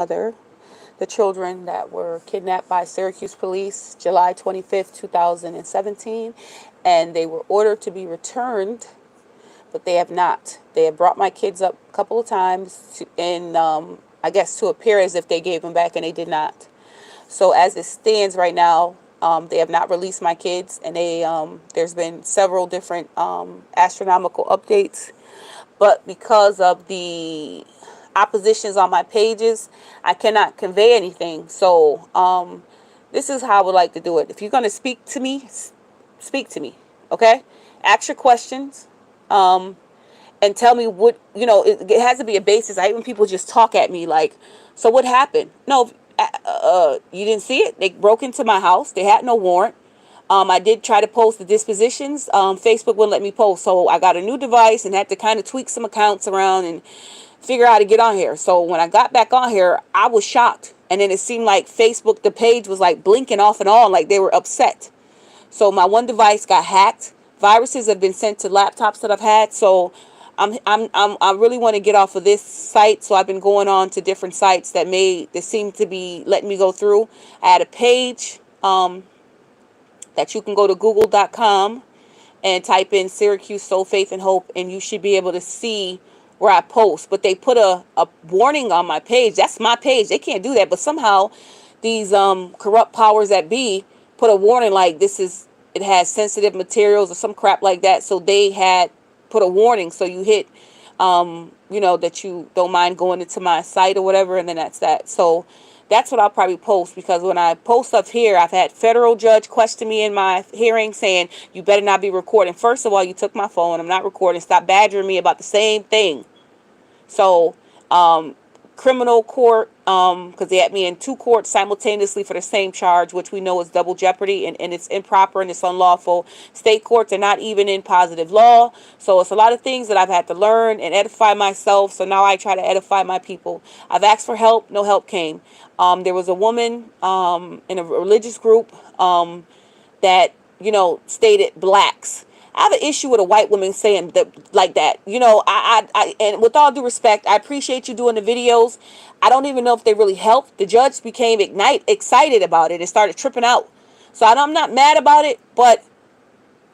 mother. The children that were kidnapped by Syracuse police July 25th, 2017, and they were ordered to be returned, but they have not. They have brought my kids up a couple of times and I guess to appear as if they gave them back, and they did not. So as it stands right now, they have not released my kids, and there's been several different astronomical updates, but because of the oppositions on my pages, I cannot convey anything. So this is how I would like to do it. If you're going to speak to me, speak to me, okay? Ask your questions. And tell me what, it has to be a basis. I even people just talk at me like, so what happened? No, you didn't see it. They broke into my house. They had no warrant. I did try to post the dispositions. Facebook wouldn't let me post, so I got a new device and had to kind of tweak some accounts around and figure out how to get on here. So when I got back on here, I was shocked. And then it seemed like Facebook, the page was like blinking off and on, like they were upset. So my one device got hacked. Viruses have been sent to laptops that I've had. So I really want to get off of this site. So I've been going on to different sites that seem to be letting me go through. I had a page that you can go to google.com and type in Syracuse Soul, Faith, and Hope, and you should be able to see where I post. But they put a warning on my page. That's my page. They can't do that. But somehow these corrupt powers that be put a warning like it has sensitive materials or some crap like that. So they had put a warning. So you hit, that you don't mind going into my site or whatever. And then that's that. So that's what I'll probably post, because when I post up here, I've had federal judge question me in my hearing saying, you better not be recording. First of all, you took my phone. I'm not recording. Stop badgering me about the same thing. So, criminal court, because they had me in two courts simultaneously for the same charge, which we know is double jeopardy, and it's improper and it's unlawful. State courts are not even in positive law. So it's a lot of things that I've had to learn and edify myself. So now I try to edify my people. I've asked for help. No help came. There was a woman in a religious group that, stated blacks. I have an issue with a white woman saying that like that. And with all due respect, I appreciate you doing the videos. I don't even know if they really helped. The judge became excited about it and started tripping out. So I'm not mad about it, but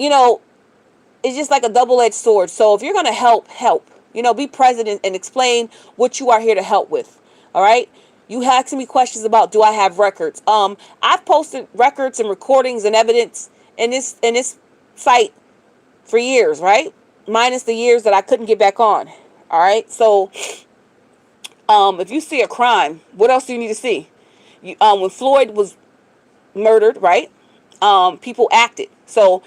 it's just like a double-edged sword. So if you're gonna help. Be present and explain what you are here to help with. All right. You asking me questions about, do I have records? I've posted records and recordings and evidence in this site for years, right? Minus the years that I couldn't get back on. All right. So, if you see a crime, what else do you need to see? When Floyd was murdered, right? People acted. So,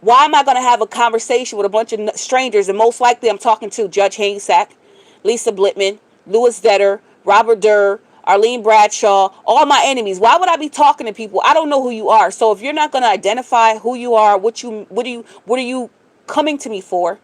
why am I going to have a conversation with a bunch of strangers? And most likely, I'm talking to Judge Hainsack, Lisa Blitman, Louis Vetter, Robert Durr, Arlene Bradshaw, all my enemies. Why would I be talking to people? I don't know who you are. So if you're not going to identify who you are, what are you coming to me for?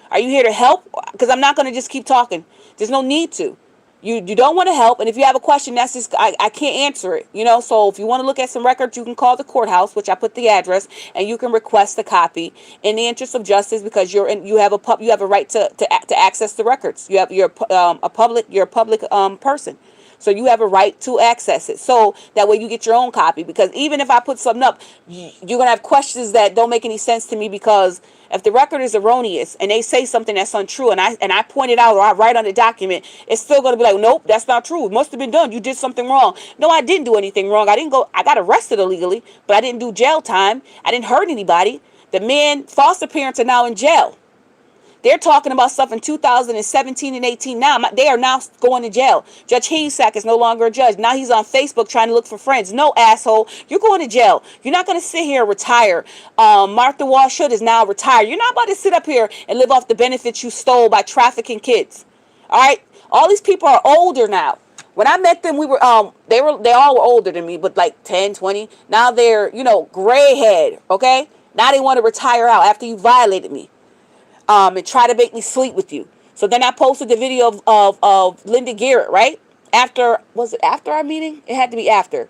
Are you here to help? Because I'm not going to just keep talking. There's no need to. You don't want to help, and if you have a question, that's just I can't answer it. So if you want to look at some records, you can call the courthouse, which I put the address, and you can request a copy in the interest of justice, because you have a right to access the records. You're a public person. So you have a right to access it. So that way you get your own copy. Because even if I put something up, you're going to have questions that don't make any sense to me, because if the record is erroneous and they say something that's untrue, and I point it out, or I write on the document, it's still going to be like, nope, that's not true. It must have been done. You did something wrong. No, I didn't do anything wrong. I got arrested illegally, but I didn't do jail time. I didn't hurt anybody. The men, foster parents, are now in jail. They're talking about stuff in 2017 and 18 now. They are now going to jail. Judge Hainsack is no longer a judge. Now he's on Facebook trying to look for friends. No, asshole. You're going to jail. You're not going to sit here and retire. Martha Wash Hood is now retired. You're not about to sit up here and live off the benefits you stole by trafficking kids. All right? All these people are older now. When I met them, they all were older than me, but like 10, 20. Now they're, gray head, okay? Now they want to retire out after you violated me. And try to make me sleep with you. So then I posted the video of Linda Garrett, right? Was it after our meeting? It had to be after.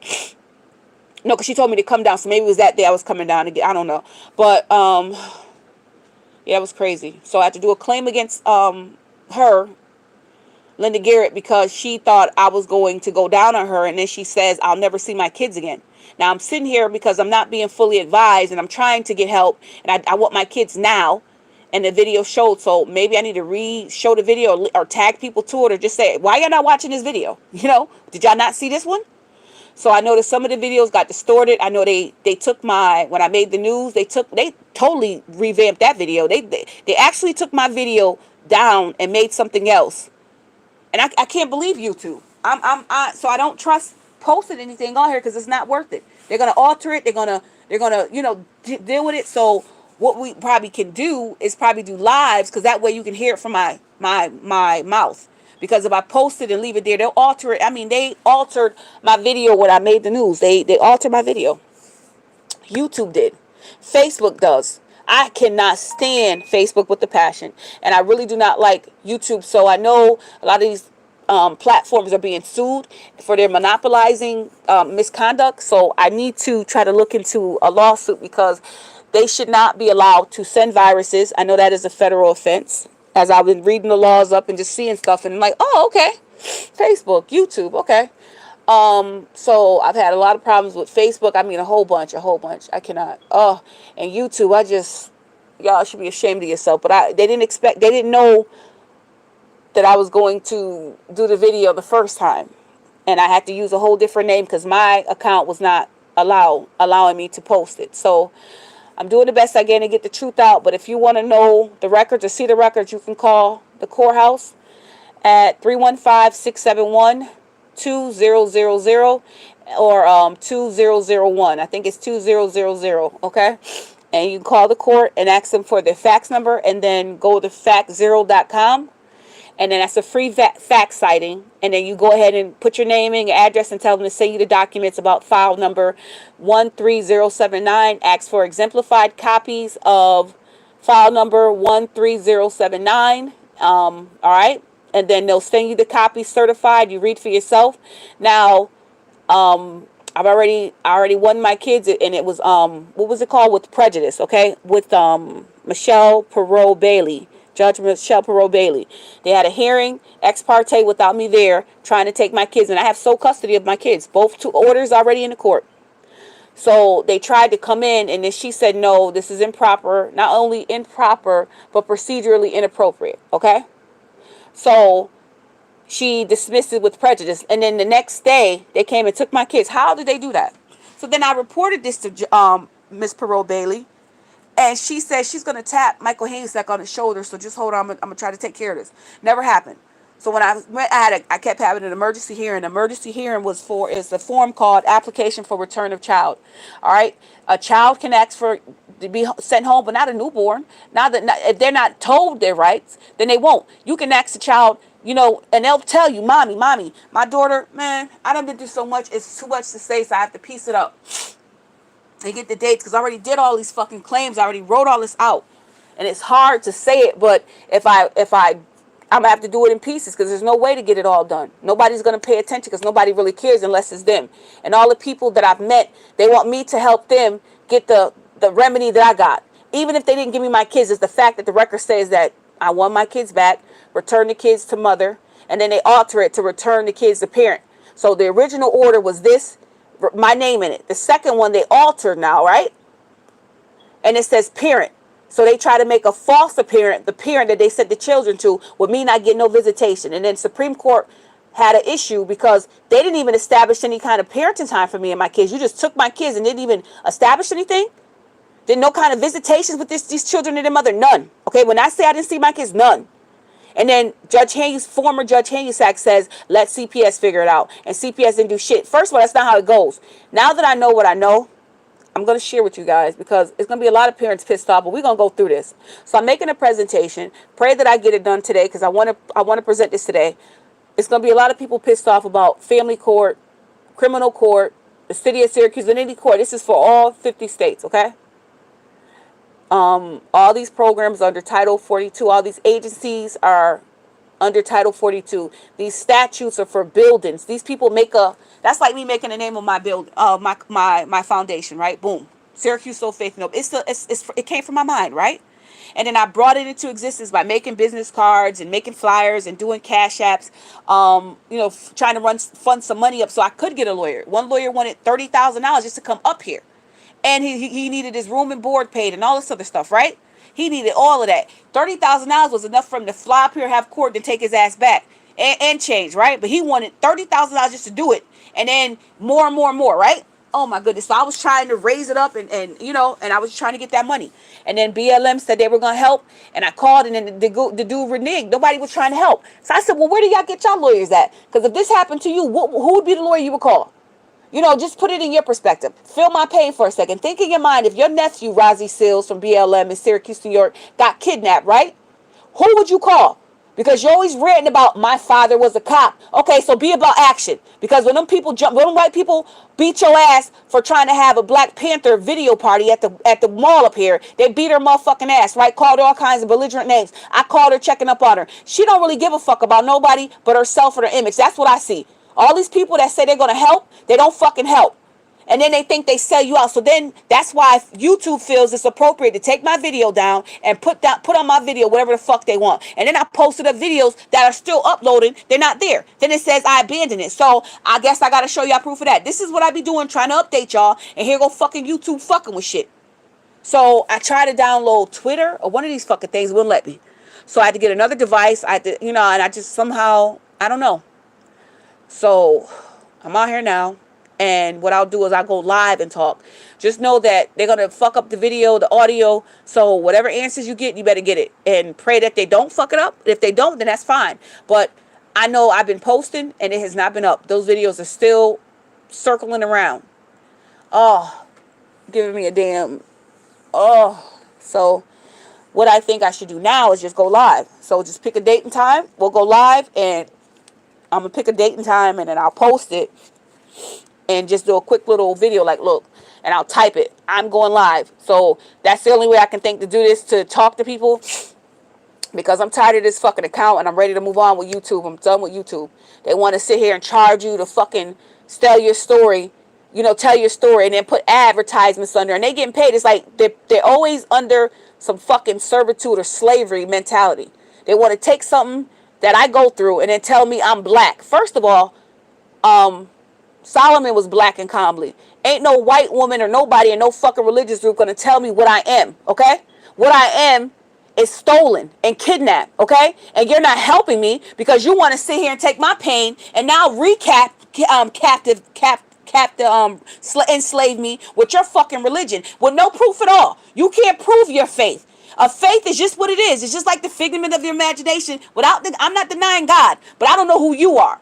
No, because she told me to come down. So maybe it was that day I was coming down again. I don't know. But, yeah, it was crazy. So I had to do a claim against her Linda Garrett, because she thought I was going to go down on her, and then she says I'll never see my kids again. Now I'm sitting here because I'm not being fully advised, and I'm trying to get help, and I want my kids now, and the video showed. So maybe I need to re-show the video, or tag people to it, or just say, why y'all not watching this video? You know, did y'all not see this one? So I noticed some of the videos got distorted. I know they took my, when I made the news, they totally revamped that video. They actually took my video down and made something else. And I can't believe YouTube. So I don't trust posting anything on here because it's not worth it. They're gonna alter it. They're gonna deal with it. So what we probably can do is probably do lives, because that way you can hear it from my mouth. Because if I post it and leave it there, they'll alter it. I mean, they altered my video when I made the news. They altered my video. YouTube did. Facebook does. I cannot stand Facebook with a passion, and I really do not like YouTube. So I know a lot of these platforms are being sued for their monopolizing misconduct. So I need to try to look into a lawsuit, because they should not be allowed to send viruses. I know that is a federal offense, as I've been reading the laws up and just seeing stuff, and I'm like, oh, okay, Facebook, YouTube, okay. So I've had a lot of problems with Facebook. I mean, a whole bunch. I cannot. Oh, and YouTube, y'all should be ashamed of yourself. But they didn't know that I was going to do the video the first time, and I had to use a whole different name because my account was not allowing me to post it. So I'm doing the best I can to get the truth out. But if you want to know the records or see the records, you can call the courthouse at 315-671-2000 or 2001. I think it's 2000. Okay, and you can call the court and ask them for their fax number, and then go to factzero.com. And then that's a free fax citing. And then you go ahead and put your name in, your address, and tell them to send you the documents about file number 13079. Ask for exemplified copies of file number 13079. All right. And then they'll send you the copy certified. You read for yourself. Now, I already won my kids, and it was what was it called, with prejudice, okay, with Michelle Perot Bailey. Judge Michelle Perot Bailey. They had a hearing ex parte without me there, trying to take my kids, and I have sole custody of my kids. Both two orders already in the court. So they tried to come in, and then she said, no, this is improper. Not only improper, but procedurally inappropriate. Okay? So she dismissed it with prejudice. And then the next day, they came and took my kids. How did they do that? So then I reported this to Miss Perot Bailey. And she said she's going to tap Michael Haysack on his shoulder. So just hold on. I'm going to try to take care of this. Never happened. So when I kept having an emergency hearing. The emergency hearing is a form called Application for Return of Child. All right. A child can ask to be sent home, but not a newborn. If they're not told their rights, then they won't. You can ask the child, and they'll tell you, mommy, my daughter, man, I done been through so much. It's too much to say, so I have to piece it up. They get the dates, because I already did all these fucking claims. I already wrote all this out, and it's hard to say it. But I'm gonna have to do it in pieces, because there's no way to get it all done. Nobody's gonna pay attention, because nobody really cares unless it's them. And all the people that I've met, they want me to help them get the remedy that I got. Even if they didn't give me my kids, it's the fact that the record says that I want my kids back, return the kids to mother, and then they alter it to return the kids to parent. So the original order was this, my name in it. The second one they altered now, right? And it says parent. So they try to make a false parent, the parent that they sent the children to, with me not getting no visitation. And then Supreme Court had an issue because they didn't even establish any kind of parenting time for me and my kids. You just took my kids and didn't even establish anything. Did no kind of visitations with these children and their mother. None. Okay, when I say I didn't see my kids, none. And then former Judge Haysack says, let CPS figure it out. And CPS didn't do shit. First of all, that's not how it goes. Now that I know what I know, I'm going to share with you guys, because it's going to be a lot of parents pissed off, but we're going to go through this. So I'm making a presentation. Pray that I get it done today, because I want to present this today. It's going to be a lot of people pissed off about family court, criminal court, the city of Syracuse, and any court. This is for all 50 states, okay? All these programs are under Title 42. All these agencies are under Title 42. These statutes are for buildings. These people that's like me making the name of my my foundation, right? Boom. Syracuse Soul Faith and Hope. It came from my mind, right? And then I brought it into existence by making business cards and making flyers and doing cash apps, trying to fund some money up so I could get a lawyer. One lawyer wanted $30,000 just to come up here. And he needed his room and board paid and all this other stuff, right? He needed all of that. $30,000 was enough for him to fly up here, have court, and take his ass back and change, right? But he wanted $30,000 just to do it, and then more and more and more, right? Oh my goodness! So I was trying to raise it up, and I was trying to get that money. And then BLM said they were gonna help, and I called, and then the dude reneged. Nobody was trying to help. So I said, well, where do y'all get y'all lawyers at? Because if this happened to you, who would be the lawyer you would call? Just put it in your perspective. Feel my pain for a second. Think in your mind, if your nephew, Rozzy Seals from BLM in Syracuse, New York, got kidnapped, right? Who would you call? Because you're always ranting about my father was a cop. Okay, so be about action. Because when them white people beat your ass for trying to have a Black Panther video party at the mall up here, they beat her motherfucking ass, right? Called her all kinds of belligerent names. I called her checking up on her. She don't really give a fuck about nobody but herself and her image. That's what I see. All these people that say they're going to help, they don't fucking help. And then they think they sell you out. So then that's why YouTube feels it's appropriate to take my video down and put on my video whatever the fuck they want. And then I posted up videos that are still uploading. They're not there. Then it says I abandoned it. So I guess I got to show y'all proof of that. This is what I be doing, trying to update y'all. And here go fucking YouTube fucking with shit. So I tried to download Twitter or one of these fucking things. It wouldn't let me. So I had to get another device. I had to, and I just somehow, I don't know. So I'm out here now, and what I'll do is I'll go live and talk. Just know that they're going to fuck up the video, the audio, so whatever answers you get, you better get it. And pray that they don't fuck it up. If they don't, then that's fine. But I know I've been posting, and it has not been up. Those videos are still circling around. Oh, giving me a damn... Oh, so what I think I should do now is just go live. So just pick a date and time. We'll go live, and I'm going to pick a date and time, and then I'll post it and just do a quick little video like, look, and I'll type it. I'm going live. So that's the only way I can think to do this, to talk to people, because I'm tired of this fucking account and I'm ready to move on with YouTube. I'm done with YouTube. They want to sit here and charge you to fucking tell your story, tell your story, and then put advertisements under, and they getting paid. It's like they're always under some fucking servitude or slavery mentality. They want to take something that I go through and then tell me I'm black. First of all, Solomon was black and comely. Ain't no white woman or nobody in no fucking religious group gonna tell me what I am, okay? What I am is stolen and kidnapped, okay? And you're not helping me because you want to sit here and take my pain and now enslave me with your fucking religion with no proof at all. You can't prove your faith. A faith is just what it is. It's just like the figment of your imagination. I'm not denying God, but I don't know who you are.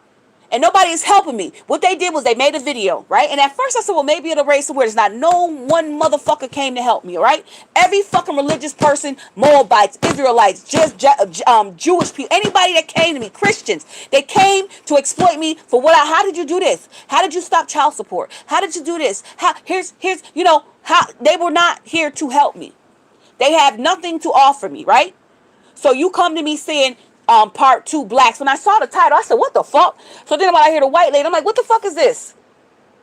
And nobody is helping me. What they did was they made a video, right? And at first I said, well, maybe it'll raise some awareness. Not no one motherfucker came to help me, right? Every fucking religious person, Moabites, Israelites, Jewish people, anybody that came to me, Christians, they came to exploit me for how did you do this? How did you stop child support? How did you do this? How they were not here to help me. They have nothing to offer me, right? So you come to me saying, part 2 blacks. When I saw the title, I said, what the fuck? So then when I hear the white lady, I'm like, what the fuck is this?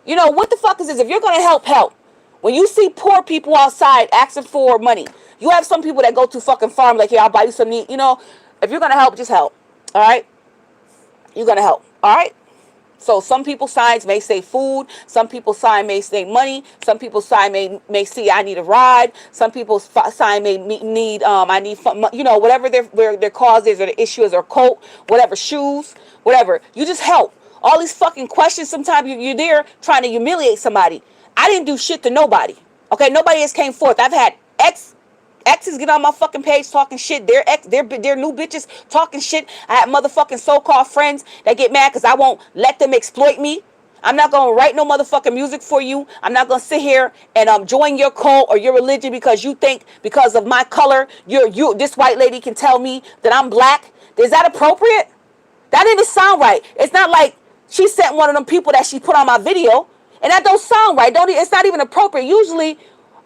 What the fuck is this? If you're going to help. When you see poor people outside asking for money, you have some people that go to fucking farm like, yeah, I'll buy you some meat. If you're going to help, just help. All right? You're going to help. All right? So some people's signs may say food. Some people's sign may say money. Some people's sign may say I need a ride. Some people's sign may need I need fun, whatever their cause is or the issue is, or coat, whatever, shoes, whatever. You just help. All these fucking questions. Sometimes you're there trying to humiliate somebody. I didn't do shit to nobody. Okay, nobody has came forth. I've had exes get on my fucking page talking shit. Their new bitches talking shit. I have motherfucking so-called friends that get mad because I won't let them exploit me. I'm not going to write no motherfucking music for you. I'm not going to sit here and join your cult or your religion because you think because of my color, this white lady can tell me that I'm black. Is that appropriate? That didn't sound right. It's not like she sent one of them people that she put on my video, and that don't sound right. It's not even appropriate. Usually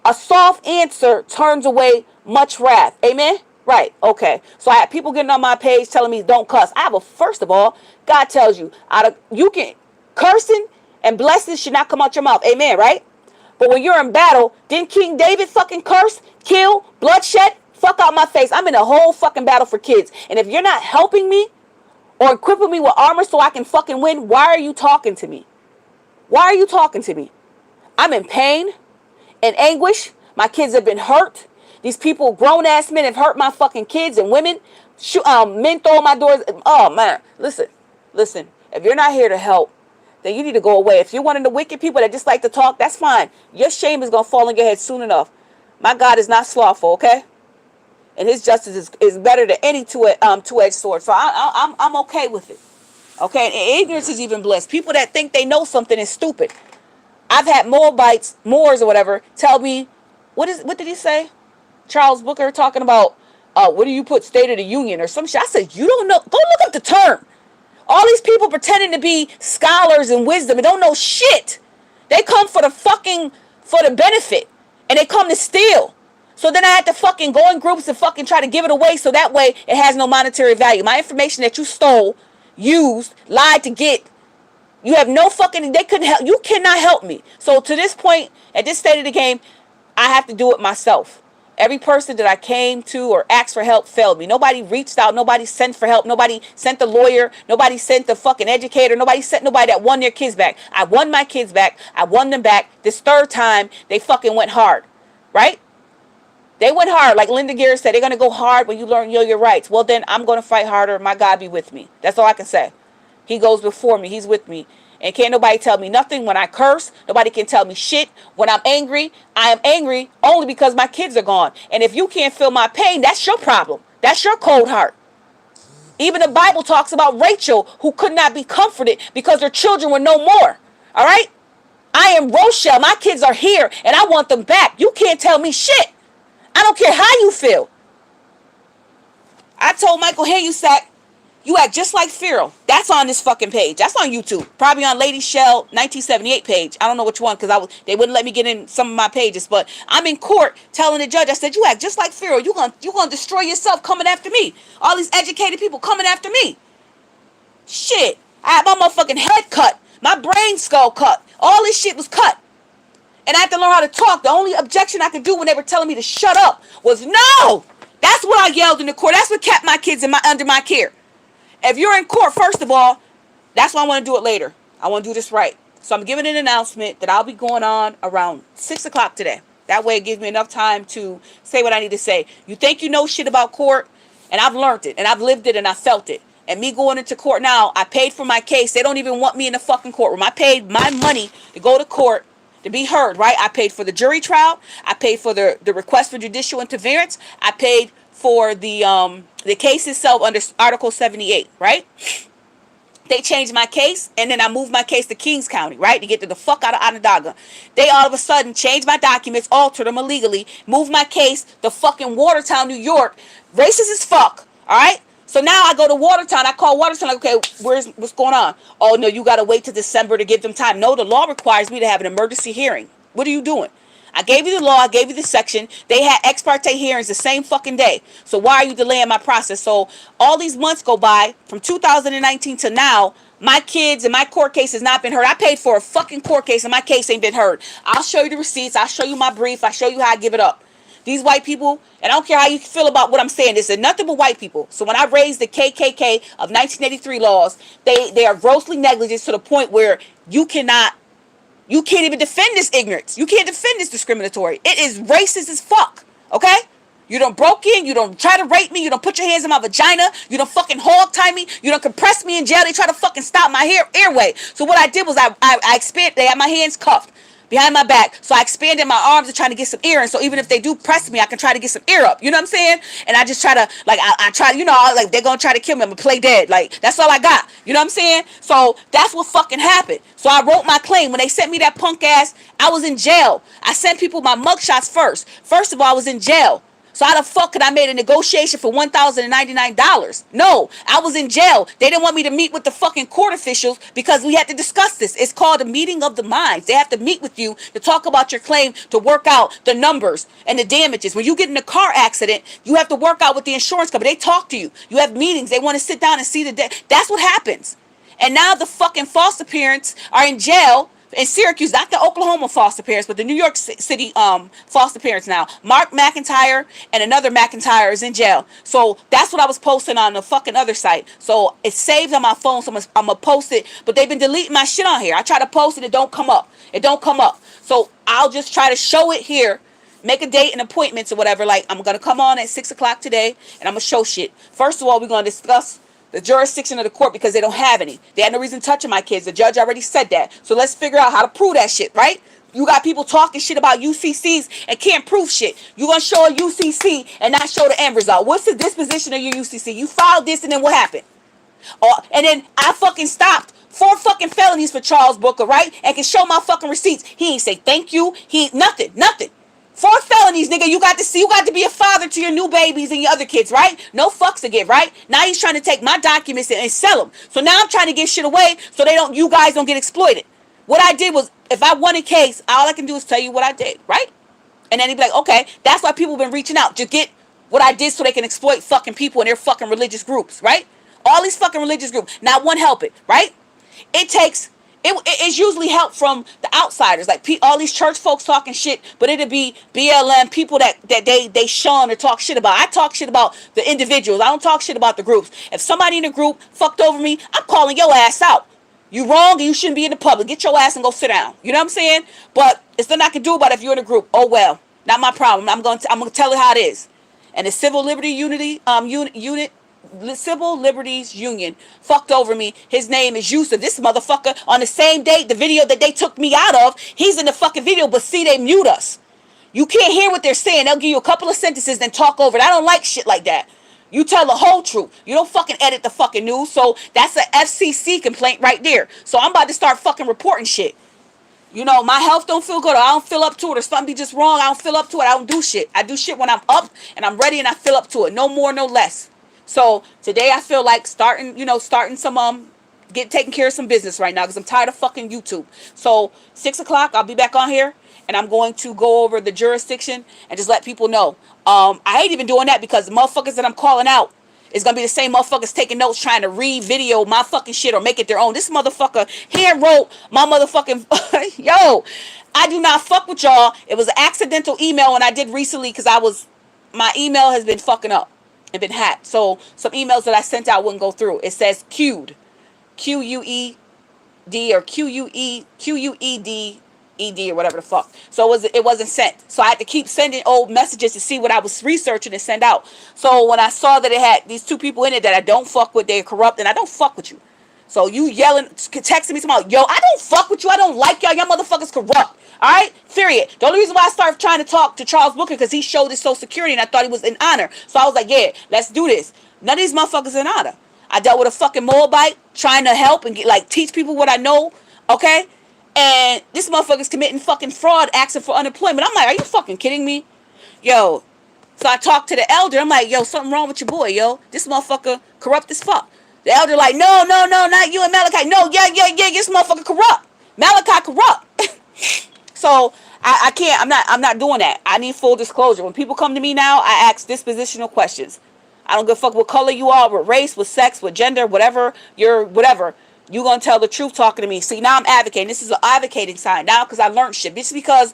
a soft answer turns away much wrath. Amen? Right. Okay. So I have people getting on my page telling me don't cuss. First of all, God tells you, cursing and blessings should not come out your mouth. Amen, right? But when you're in battle, didn't King David fucking curse, kill, bloodshed, Fuck out my face. I'm in a whole fucking battle for kids. And if you're not helping me or equipping me with armor so I can fucking win, why are you talking to me? Why are you talking to me? I'm in pain and anguish. My kids have been hurt. These people, grown ass men, have hurt my fucking kids and women. Men throw my doors. Oh man, listen. If you're not here to help, then you need to go away. If you're one of the wicked people that just like to talk, that's fine. Your shame is gonna fall on your head soon enough. My God is not slothful, okay? And His justice is better than any two-edged sword. So I'm okay with it. Okay, and ignorance is even bliss. People that think they know something is stupid. I've had Moors or whatever, tell me, what did he say? Charles Booker talking about, what do you put State of the Union or some shit? I said, you don't know. Go look up the term. All these people pretending to be scholars and wisdom and don't know shit. They come for the benefit. And they come to steal. So then I had to fucking go in groups and fucking try to give it away so that way it has no monetary value. My information that you stole, used, lied to get, you have no fucking, they couldn't help, you cannot help me. So to this point, at this state of the game, I have to do it myself. Every person that I came to or asked for help failed me. Nobody reached out. Nobody sent for help. Nobody sent the lawyer. Nobody sent the fucking educator. Nobody sent nobody that won their kids back. I won my kids back. I won them back. This third time, they fucking went hard. Right? They went hard. Like Linda Gear said, they're going to go hard when you learn your rights. Well, then I'm going to fight harder. My God be with me. That's all I can say. He goes before me. He's with me. And can't nobody tell me nothing when I curse. Nobody can tell me shit. When I'm angry, I am angry only because my kids are gone. And if you can't feel my pain, that's your problem. That's your cold heart. Even the Bible talks about Rachel, who could not be comforted because her children were no more. All right? I am Rochelle. My kids are here, and I want them back. You can't tell me shit. I don't care how you feel. I told Michael Hayusak, you act just like Pharaoh. That's on this fucking page. That's on YouTube. Probably on Lady Shell 1978 page. I don't know which one because they wouldn't let me get in some of my pages. But I'm in court telling the judge, I said, you act just like Pharaoh. You gonna destroy yourself coming after me. All these educated people coming after me. Shit. I had my motherfucking head cut. My brain skull cut. All this shit was cut. And I had to learn how to talk. The only objection I could do when they were telling me to shut up was no. That's what I yelled in the court. That's what kept my kids under my care. If you're in court, first of all, that's why I want to do it later. I want to do this right. So I'm giving an announcement that I'll be going on around 6 o'clock today. That way it gives me enough time to say what I need to say. You think you know shit about court, and I've learned it, and I've lived it, and I felt it. And me going into court now, I paid for my case. They don't even want me in the fucking courtroom. I paid my money to go to court to be heard, right? I paid for the jury trial. I paid for the request for judicial interference. I paid for the case itself under Article 78, right? They changed my case, and then I moved my case to Kings County, right, to get to the fuck out of Onondaga. They all of a sudden changed my documents, altered them illegally, moved my case to fucking Watertown, New York. Racist as fuck, all right? So now I go to Watertown. I call Watertown, like, okay, what's going on? Oh, no, you got to wait till December to give them time. No, the law requires me to have an emergency hearing. What are you doing? I gave you the law. I gave you the section. They had ex parte hearings the same fucking day. So why are you delaying my process? So all these months go by from 2019 to now. My kids and my court case has not been heard. I paid for a fucking court case and my case ain't been heard. I'll show you the receipts. I'll show you my brief. I'll show you how I give it up. These white people, and I don't care how you feel about what I'm saying, this is nothing but white people. So when I raised the KKK of 1983 laws, they are grossly negligent to the point where you can't even defend this ignorance. You can't defend this discriminatory. It is racist as fuck. Okay? You don't broke in. You don't try to rape me. You don't put your hands in my vagina. You don't fucking hog tie me. You don't compress me in jail. They try to fucking stop my airway. So what I did was I expanded. They had my hands cuffed behind my back. So I expanded my arms and trying to get some air in. So even if they do press me, I can try to get some air up. You know what I'm saying? And I just try to, like, I try, like they're going to try to kill me. I'm going to play dead. Like, that's all I got. You know what I'm saying? So that's what fucking happened. So I wrote my claim. When they sent me that punk ass, I was in jail. I sent people my mugshots first. First of all, I was in jail. So how the fuck could I made a negotiation for $1,099? No, I was in jail. They didn't want me to meet with the fucking court officials because we had to discuss this. It's called a meeting of the minds. They have to meet with you to talk about your claim, to work out the numbers and the damages. When you get in a car accident, you have to work out with the insurance company. They talk to you. You have meetings. They want to sit down and see that's what happens. And now the fucking false appearance are in jail in Syracuse, not the Oklahoma foster parents, but the New York City foster parents now. Mark McIntyre and another McIntyre is in jail. So that's what I was posting on the fucking other site. So it's saved on my phone, so I'm gonna post it. But they've been deleting my shit on here. I try to post it, it don't come up. It don't come up. So I'll just try to show it here. Make a date and appointments or whatever. Like, I'm gonna come on at 6 o'clock today and I'm gonna show shit. First of all, we're gonna discuss the jurisdiction of the court because they don't have any. They had no reason touching my kids. The judge already said that. So let's figure out how to prove that shit, right? You got people talking shit about UCCs and can't prove shit. You gonna show a UCC and not show the end result. What's the disposition of your UCC? You filed this and then what happened? And then I fucking stopped 4 fucking felonies for Charles Booker, right? And can show my fucking receipts. He ain't say thank you. He nothing. 4 felonies, nigga. You got to be a father to your new babies and your other kids, right? No fucks to give, right? Now he's trying to take my documents and sell them. So now I'm trying to give shit away so you guys don't get exploited. What I did was, if I won a case, all I can do is tell you what I did, right? And then he'd be like, okay, that's why people have been reaching out to get what I did so they can exploit fucking people in their fucking religious groups, right? All these fucking religious groups. Not one help it, right? It's usually help from the outsiders, like all these church folks talking shit, but it'd be BLM people that they shun or talk shit about. I talk shit about the individuals. I don't talk shit about the groups. If somebody in the group fucked over me, I'm calling your ass out. You wrong and you shouldn't be in the public. Get your ass and go sit down. You know what I'm saying? But it's nothing I can do about it if you're in a group. Oh well, not my problem. I'm gonna tell it how it is. And the Civil Liberty Unit. Civil Liberties Union fucked over me. His name is Yusuf. This motherfucker, on the same date, the video that they took me out of, he's in the fucking video, but see, they mute us. You can't hear what they're saying. They'll give you a couple of sentences, then talk over it. I don't like shit like that. You tell the whole truth. You don't fucking edit the fucking news. So that's an FCC complaint right there. So I'm about to start fucking reporting shit. You know, my health don't feel good, or I don't feel up to it, or something be just wrong, I don't feel up to it. I don't do shit. I do shit when I'm up and I'm ready and I feel up to it. No more, no less. So today I feel like starting some taking care of some business right now because I'm tired of fucking YouTube. So 6 o'clock I'll be back on here and I'm going to go over the jurisdiction and just let people know. I hate even doing that because the motherfuckers that I'm calling out is gonna be the same motherfuckers taking notes trying to re-video my fucking shit or make it their own. This motherfucker hand wrote my motherfucking yo. I do not fuck with y'all. It was an accidental email and I did recently because my email has been fucking up and been hacked. So some emails that I sent out wouldn't go through. It says queued, QUED or QUED or whatever the fuck. So it wasn't sent. So I had to keep sending old messages to see what I was researching and send out. So when I saw that it had these 2 people in it that I don't fuck with, they're corrupt, and I don't fuck with you. So you yelling, texting me tomorrow, yo, I don't fuck with you. I don't like y'all. Y'all motherfuckers corrupt. All right? Period. The only reason why I started trying to talk to Charles Booker because he showed his Social Security and I thought he was in honor. So I was like, yeah, let's do this. None of these motherfuckers in honor. I dealt with a fucking Moabite trying to help and teach people what I know. Okay? And this motherfucker's committing fucking fraud, asking for unemployment. I'm like, are you fucking kidding me? Yo. So I talked to the elder. I'm like, yo, something wrong with your boy, yo. This motherfucker corrupt as fuck. The elder like, no, not you and Malachi. No, yeah, this motherfucker corrupt. Malachi corrupt. So I can't, I'm not doing that. I need full disclosure. When people come to me now, I ask dispositional questions. I don't give a fuck what color you are, what race, what sex, what gender, whatever, you're whatever. You're going to tell the truth talking to me. See, now I'm advocating. This is an advocating sign now because I learned shit. This is because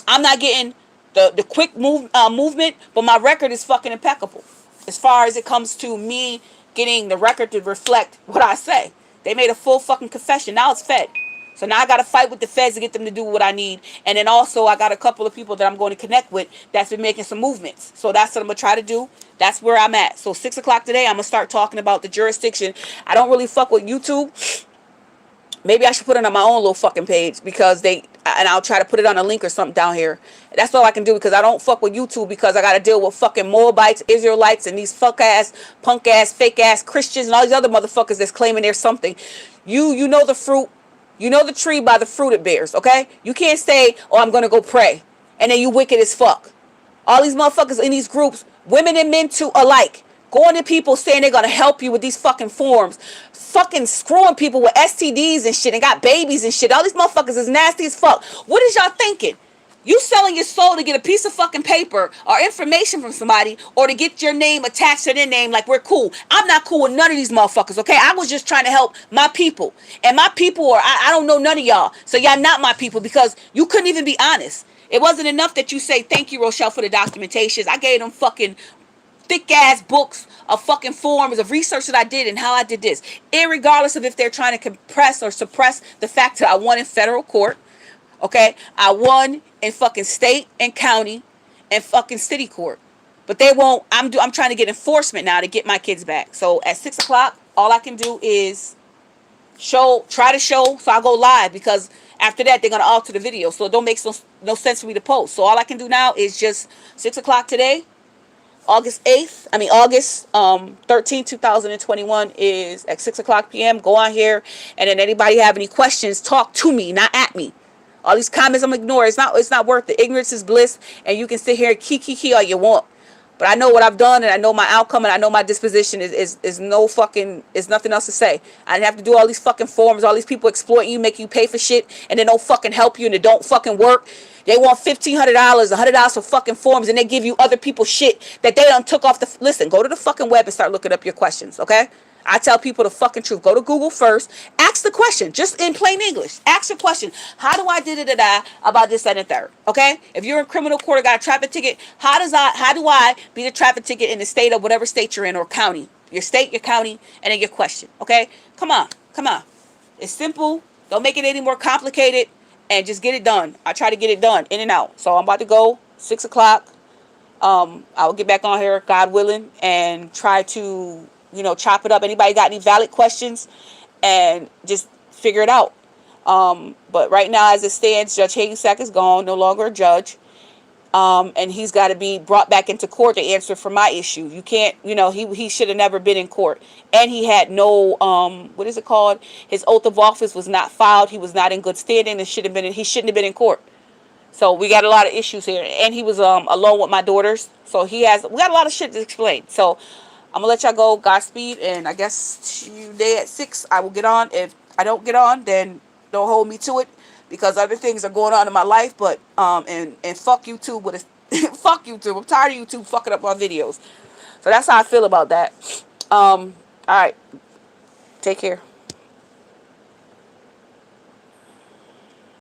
I'm not getting the quick movement, but my record is fucking impeccable. As far as it comes to me getting the record to reflect what I say. They made a full fucking confession. Now it's fed. So now I got to fight with the feds to get them to do what I need. And then also I got a couple of people that I'm going to connect with that's been making some movements. So that's what I'm going to try to do. That's where I'm at. So 6 o'clock today, I'm going to start talking about the jurisdiction. I don't really fuck with YouTube. Maybe I should put it on my own little fucking page because and I'll try to put it on a link or something down here. That's all I can do because I don't fuck with YouTube because I got to deal with fucking Moabites, Israelites, and these fuck ass, punk ass, fake ass Christians and all these other motherfuckers that's claiming there's something. You know the fruit. You know the tree by the fruit it bears, okay? You can't say, oh, I'm going to go pray. And then you wicked as fuck. All these motherfuckers in these groups, women and men too alike, going to people saying they're going to help you with these fucking forms. Fucking screwing people with STDs and shit and got babies and shit. All these motherfuckers is nasty as fuck. What is y'all thinking? You selling your soul to get a piece of fucking paper or information from somebody or to get your name attached to their name like we're cool. I'm not cool with none of these motherfuckers, okay? I was just trying to help my people. And my people are, I don't know none of y'all. So y'all not my people because you couldn't even be honest. It wasn't enough that you say, thank you, Rochelle, for the documentations. I gave them fucking thick ass books of fucking forms of research that I did and how I did this. Irregardless of if they're trying to compress or suppress the fact that I won in federal court. Okay, I won in fucking state and county and fucking city court, but they won't. I'm trying to get enforcement now to get my kids back. So at 6 o'clock, all I can do is try to show. So I go live because after that they're gonna alter the video. So it don't make no sense for me to post. So all I can do now is just 6 o'clock today, August 8th. I mean August 13th, 2021 is at 6 o'clock p.m. Go on here, and then anybody have any questions, talk to me, not at me. All these comments I'm ignoring. It's not worth it. Ignorance is bliss, and you can sit here and key all you want. But I know what I've done, and I know my outcome, and I know my disposition is no fucking, is nothing else to say. I didn't have to do all these fucking forms, all these people exploiting you, make you pay for shit, and they don't fucking help you, and it don't fucking work. They want $1,500, $100 for fucking forms, and they give you other people's shit that they done took off the, listen, go to the fucking web and start looking up your questions, okay? I tell people the fucking truth. Go to Google first. Ask the question, just in plain English. Ask the question. How do I da about this, that, and the third? Okay? If you're in criminal court or got a traffic ticket, how do I be the traffic ticket in the state of whatever state you're in or county? Your state, your county, and then your question. Okay? Come on. It's simple. Don't make it any more complicated, and just get it done. I try to get it done, in and out. So I'm about to go 6 o'clock. I'll get back on here, God willing, and try to, chop it up. Anybody got any valid questions, and just figure it out. But right now, as it stands, Judge Hagensack is gone, no longer a judge. And he's got to be brought back into court to answer for my issue. You can't, he should have never been in court. And he had no, what is it called? His oath of office was not filed. He was not in good standing and he shouldn't have been in court. So we got a lot of issues here. And he was alone with my daughters. So we got a lot of shit to explain. So I'm going to let y'all go. Godspeed. And I guess today at 6, I will get on. If I don't get on, then don't hold me to it. Because other things are going on in my life. But, and fuck YouTube. Fuck YouTube. I'm tired of YouTube fucking up my videos. So that's how I feel about that. All right. Take care.